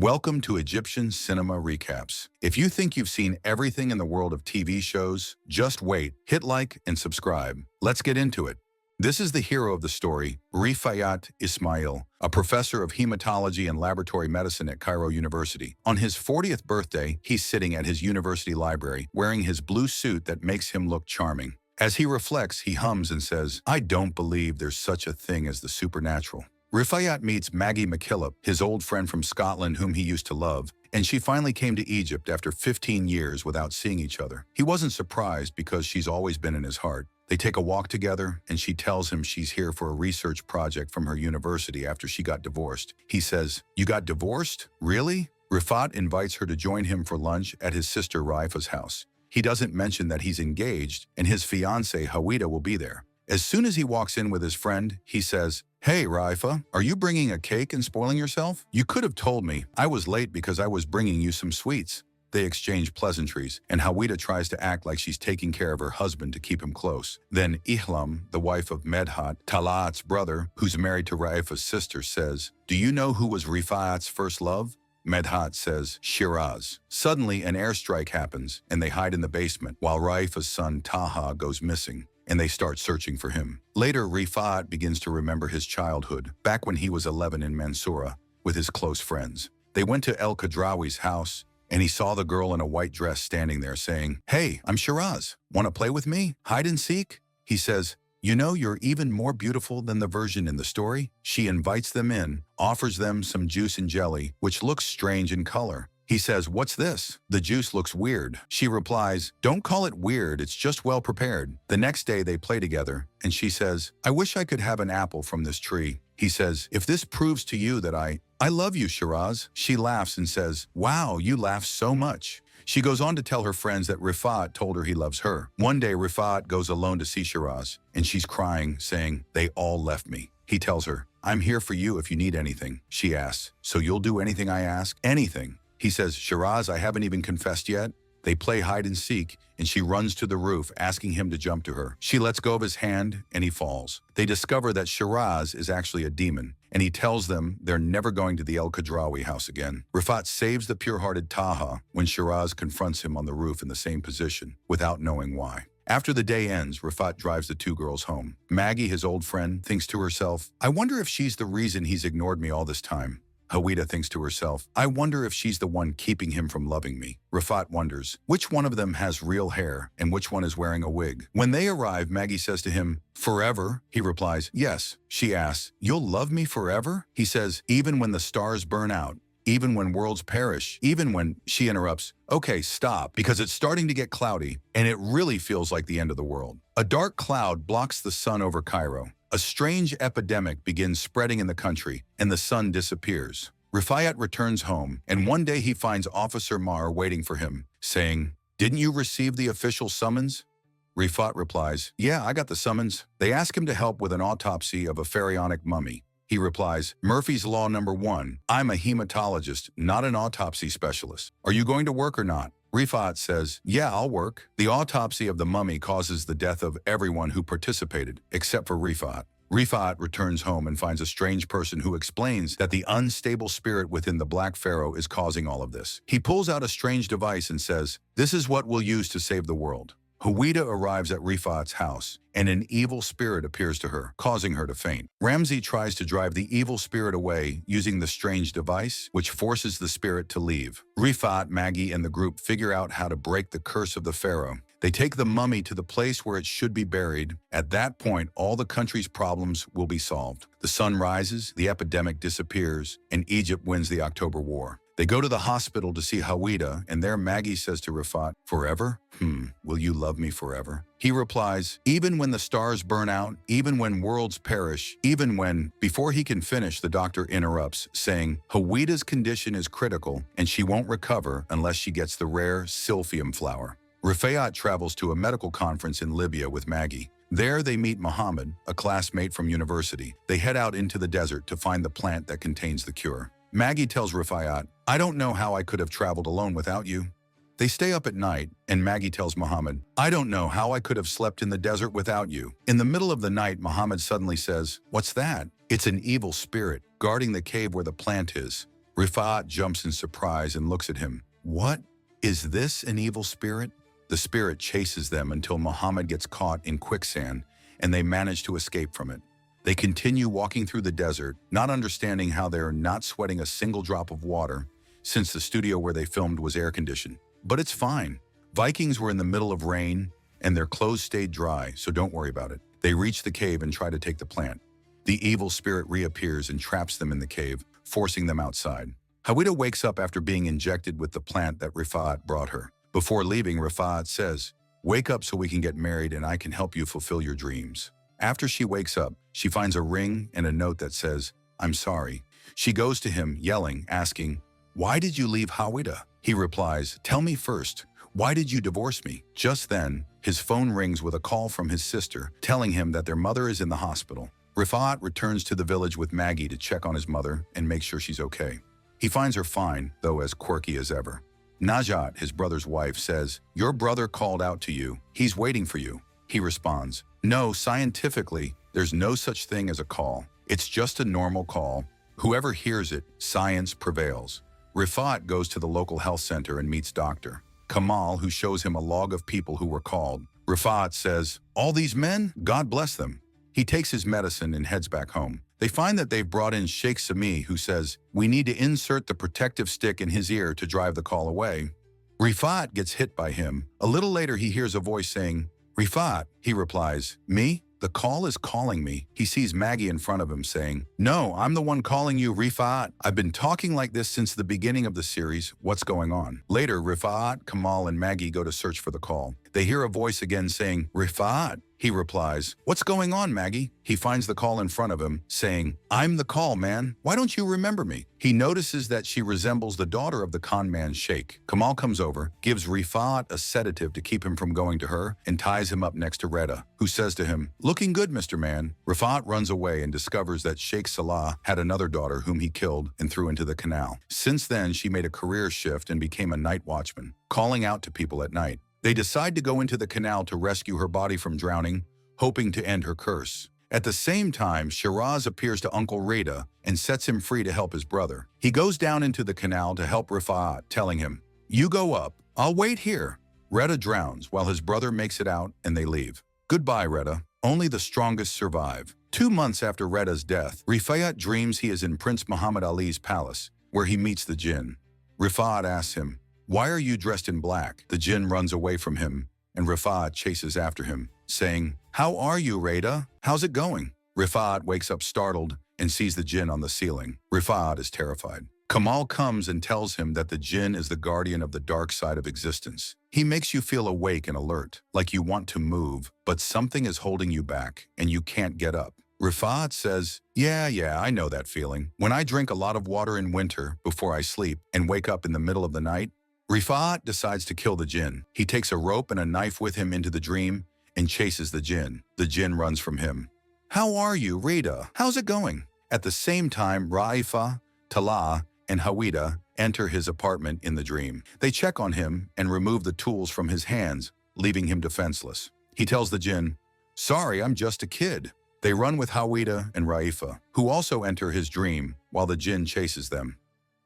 Welcome to Egyptian Cinema Recaps. If you think you've seen everything in the world of TV shows, just wait, hit like and subscribe. Let's get into it. This is the hero of the story, Rifayat Ismail, a professor of hematology and laboratory medicine at Cairo University. On his 40th birthday, he's sitting at his university library, wearing his blue suit that makes him look charming. As he reflects, he hums and says, "I don't believe there's such a thing as the supernatural." Rifayat meets Maggie McKillop, his old friend from Scotland whom he used to love, and she finally came to Egypt after 15 years without seeing each other. He wasn't surprised because she's always been in his heart. They take a walk together, and she tells him she's here for a research project from her university after she got divorced. He says, "You got divorced? Really?" Rifat invites her to join him for lunch at his sister Raifa's house. He doesn't mention that he's engaged, and his fiancée Hawida will be there. As soon as he walks in with his friend, he says, "Hey, Raifa, are you bringing a cake and spoiling yourself? You could have told me. I was late because I was bringing you some sweets." They exchange pleasantries, and Hawida tries to act like she's taking care of her husband to keep him close. Then Ihlam, the wife of Medhat, Talat's brother, who's married to Raifa's sister, says, "Do you know who was Rifat's first love?" Medhat says, "Shiraz." Suddenly, an airstrike happens, and they hide in the basement, while Raifa's son Taha goes missing, and they start searching for him. Later, Rifat begins to remember his childhood, back when he was 11 in Mansoura, with his close friends. They went to El Khadrawi's house, and he saw the girl in a white dress standing there saying, "Hey, I'm Shiraz. Want to play with me? Hide and seek?" He says, "You know, you're even more beautiful than the version in the story." She invites them in, offers them some juice and jelly, which looks strange in color. He says, "What's this? The juice looks weird." She replies, "Don't call it weird, it's just well prepared." The next day they play together, and she says, "I wish I could have an apple from this tree." He says, "If this proves to you that I love you, Shiraz." She laughs and says, "Wow, you laugh so much." She goes on to tell her friends that Rifat told her he loves her. One day, Rifat goes alone to see Shiraz, and she's crying, saying, "They all left me." He tells her, "I'm here for you if you need anything." She asks, "So you'll do anything I ask?" "Anything." He says, "Shiraz, I haven't even confessed yet." They play hide and seek, and she runs to the roof, asking him to jump to her. She lets go of his hand, and he falls. They discover that Shiraz is actually a demon, and he tells them they're never going to the El Khadrawi house again. Rifat saves the pure-hearted Taha when Shiraz confronts him on the roof in the same position, without knowing why. After the day ends, Rifat drives the two girls home. Maggie, his old friend, thinks to herself, "I wonder if she's the reason he's ignored me all this time." Hawida thinks to herself, "I wonder if she's the one keeping him from loving me." Rifat wonders, which one of them has real hair and which one is wearing a wig? When they arrive, Maggie says to him, "Forever?" He replies, "Yes." She asks, "You'll love me forever?" He says, "Even when the stars burn out, even when worlds perish, even when—" She interrupts, "Okay, stop, because it's starting to get cloudy, and it really feels like the end of the world." A dark cloud blocks the sun over Cairo. A strange epidemic begins spreading in the country, and the sun disappears. Rifayat returns home, and one day he finds Officer Mar waiting for him, saying, "Didn't you receive the official summons?" Rifat replies, "Yeah, I got the summons." They ask him to help with an autopsy of a pharaonic mummy. He replies, "Murphy's Law number 1, I'm a hematologist, not an autopsy specialist. Are you going to work or not?" Rifat says, "Yeah, I'll work." The autopsy of the mummy causes the death of everyone who participated, except for Rifat. Rifat returns home and finds a strange person who explains that the unstable spirit within the Black Pharaoh is causing all of this. He pulls out a strange device and says, "This is what we'll use to save the world." Hawida arrives at Rifat's house, and an evil spirit appears to her, causing her to faint. Ramsey tries to drive the evil spirit away using the strange device, which forces the spirit to leave. Rifat, Maggie, and the group figure out how to break the curse of the pharaoh. They take the mummy to the place where it should be buried. At that point, all the country's problems will be solved. The sun rises, the epidemic disappears, and Egypt wins the October War. They go to the hospital to see Hawida, and there Maggie says to Rifat, "Forever? Will you love me forever?" He replies, "Even when the stars burn out, even when worlds perish, even when—" Before he can finish, the doctor interrupts, saying, "Hawida's condition is critical, and she won't recover unless she gets the rare silphium flower." Rifayat travels to a medical conference in Libya with Maggie. There they meet Muhammad, a classmate from university. They head out into the desert to find the plant that contains the cure. Maggie tells Rifayat, "I don't know how I could have traveled alone without you." They stay up at night, and Maggie tells Muhammad, "I don't know how I could have slept in the desert without you." In the middle of the night, Muhammad suddenly says, "What's that?" It's an evil spirit, guarding the cave where the plant is. Rifat jumps in surprise and looks at him. What? Is this an evil spirit? The spirit chases them until Muhammad gets caught in quicksand and they manage to escape from it. They continue walking through the desert, not understanding how they're not sweating a single drop of water since the studio where they filmed was air-conditioned. But it's fine. Vikings were in the middle of rain and their clothes stayed dry, so don't worry about it. They reach the cave and try to take the plant. The evil spirit reappears and traps them in the cave, forcing them outside. Hawida wakes up after being injected with the plant that Rifat brought her. Before leaving, Rifat says, "Wake up so we can get married and I can help you fulfill your dreams." After she wakes up, she finds a ring and a note that says, "I'm sorry." She goes to him, yelling, asking, "Why did you leave Hawida?" He replies, "Tell me first, why did you divorce me?" Just then, his phone rings with a call from his sister, telling him that their mother is in the hospital. Rifat returns to the village with Maggie to check on his mother and make sure she's okay. He finds her fine, though as quirky as ever. Najat, his brother's wife, says, "Your brother called out to you. He's waiting for you." He responds, "No, scientifically, there's no such thing as a call. It's just a normal call. Whoever hears it, science prevails." Rifat goes to the local health center and meets Dr. Kamal, who shows him a log of people who were called. Rifat says, "All these men? God bless them." He takes his medicine and heads back home. They find that they've brought in Sheikh Sami, who says, "We need to insert the protective stick in his ear to drive the call away." Rifat gets hit by him. A little later, he hears a voice saying, "Rifat," he replies, "Me? The call is calling me." He sees Maggie in front of him saying, "No, I'm the one calling you, Rifat. I've been talking like this since the beginning of the series. What's going on?" Later, Rifat, Kamal, and Maggie go to search for the call. They hear a voice again saying, "Rifat." He replies, "What's going on, Maggie?" He finds the call in front of him, saying, "I'm the call, man. Why don't you remember me?" He notices that she resembles the daughter of the con man Sheikh. Kamal comes over, gives Rifat a sedative to keep him from going to her, and ties him up next to Reda, who says to him, "Looking good, Mr. Man." Rifat runs away and discovers that Sheikh Salah had another daughter whom he killed and threw into the canal. Since then, she made a career shift and became a night watchman, calling out to people at night. They decide to go into the canal to rescue her body from drowning, hoping to end her curse. At the same time, Shiraz appears to Uncle Reda and sets him free to help his brother. He goes down into the canal to help Rifat, telling him, "You go up, I'll wait here." Reda drowns while his brother makes it out and they leave. Goodbye, Reda. Only the strongest survive. 2 months after Reda's death, Rifat dreams he is in Prince Muhammad Ali's palace, where he meets the jinn. Rifat asks him, "Why are you dressed in black?" The jinn runs away from him, and Rifat chases after him, saying, "How are you, Reda? How's it going?" Rifat wakes up startled and sees the jinn on the ceiling. Rifat is terrified. Kamal comes and tells him that the jinn is the guardian of the dark side of existence. He makes you feel awake and alert, like you want to move, but something is holding you back and you can't get up. Rifat says, Yeah, I know that feeling. When I drink a lot of water in winter before I sleep and wake up in the middle of the night." Rifat decides to kill the jinn. He takes a rope and a knife with him into the dream and chases the jinn. The jinn runs from him. "How are you, Reda? How's it going?" At the same time, Raifa, Talha, and Hawida enter his apartment in the dream. They check on him and remove the tools from his hands, leaving him defenseless. He tells the jinn, "Sorry, I'm just a kid." They run with Hawida and Raifa, who also enter his dream while the jinn chases them.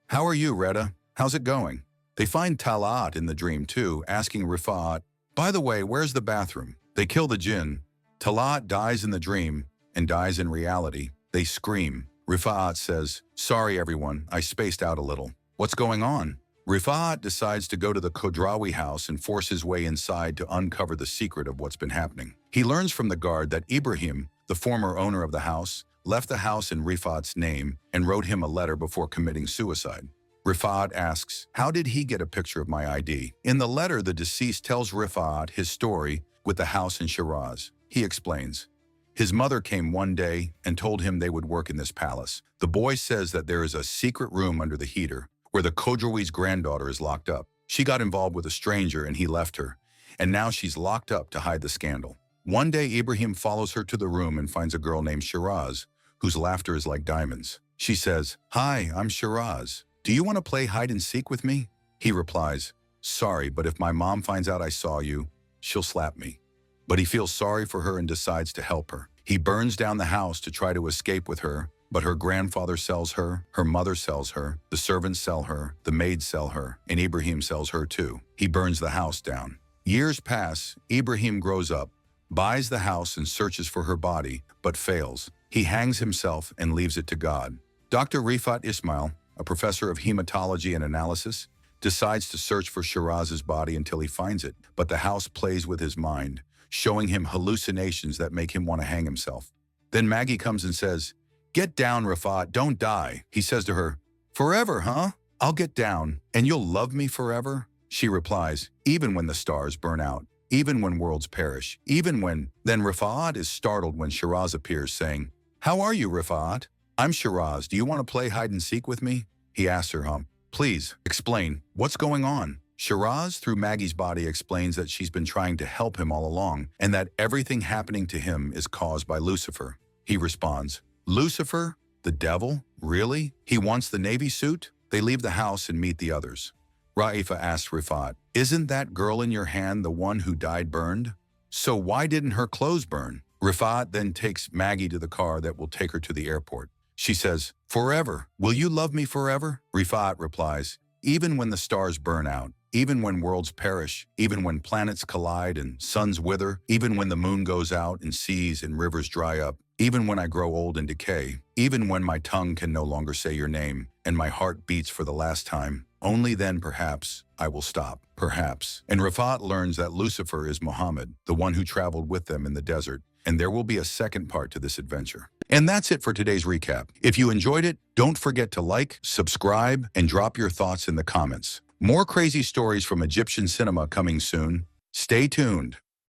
"How are you, Reda? How's it going?" They find Talat in the dream too, asking Rifat, "By the way, where's the bathroom?" They kill the jinn. Talat dies in the dream and dies in reality. They scream. Rifat says, "Sorry everyone, I spaced out a little. What's going on?" Rifat decides to go to the Khodrawi house and force his way inside to uncover the secret of what's been happening. He learns from the guard that Ibrahim, the former owner of the house, left the house in Rifat's name and wrote him a letter before committing suicide. Rifat asks, "How did he get a picture of my ID?" In the letter, the deceased tells Rifat his story with the house in Shiraz. He explains, his mother came one day and told him they would work in this palace. The boy says that there is a secret room under the heater where the Khodrawi's granddaughter is locked up. She got involved with a stranger and he left her, and now she's locked up to hide the scandal. One day, Ibrahim follows her to the room and finds a girl named Shiraz, whose laughter is like diamonds. She says, "Hi, I'm Shiraz. Do you want to play hide and seek with me?" He replies, "Sorry, but if my mom finds out I saw you, she'll slap me." But he feels sorry for her and decides to help her. He burns down the house to try to escape with her, But her grandfather sells her mother sells her, the servants sell her, the maids sell her, and Ibrahim sells her too. He burns the house down. Years pass, Ibrahim grows up, buys the house and searches for her body, but fails. He hangs himself and leaves it to God. Dr. Rifat Ismail, a professor of hematology and analysis, decides to search for Shiraz's body until he finds it, but the house plays with his mind, showing him hallucinations that make him want to hang himself. Then Maggie comes and says, "Get down, Rifat, don't die." He says to her, "Forever, huh? I'll get down, and you'll love me forever?" She replies, "Even when the stars burn out, even when worlds perish, even when..." Then Rifat is startled when Shiraz appears, saying, "How are you, Rifat? I'm Shiraz. Do you want to play hide-and-seek with me?" He asks her, "Please, explain. What's going on?" Shiraz, through Maggie's body, explains that she's been trying to help him all along, and that everything happening to him is caused by Lucifer. He responds, "Lucifer? The devil? Really? He wants the navy suit?" They leave the house and meet the others. Raifa asks Rifat, "Isn't that girl in your hand the one who died burned? So why didn't her clothes burn?" Rifat then takes Maggie to the car that will take her to the airport. She says, "Forever. Will you love me forever?" Rifat replies, "Even when the stars burn out, even when worlds perish, even when planets collide and suns wither, even when the moon goes out and seas and rivers dry up, even when I grow old and decay, even when my tongue can no longer say your name and my heart beats for the last time, only then perhaps I will stop, perhaps." And Rifat learns that Lucifer is Muhammad, the one who traveled with them in the desert, and there will be a second part to this adventure. And that's it for today's recap. If you enjoyed it, don't forget to like, subscribe, and drop your thoughts in the comments. More crazy stories from Egyptian cinema coming soon. Stay tuned.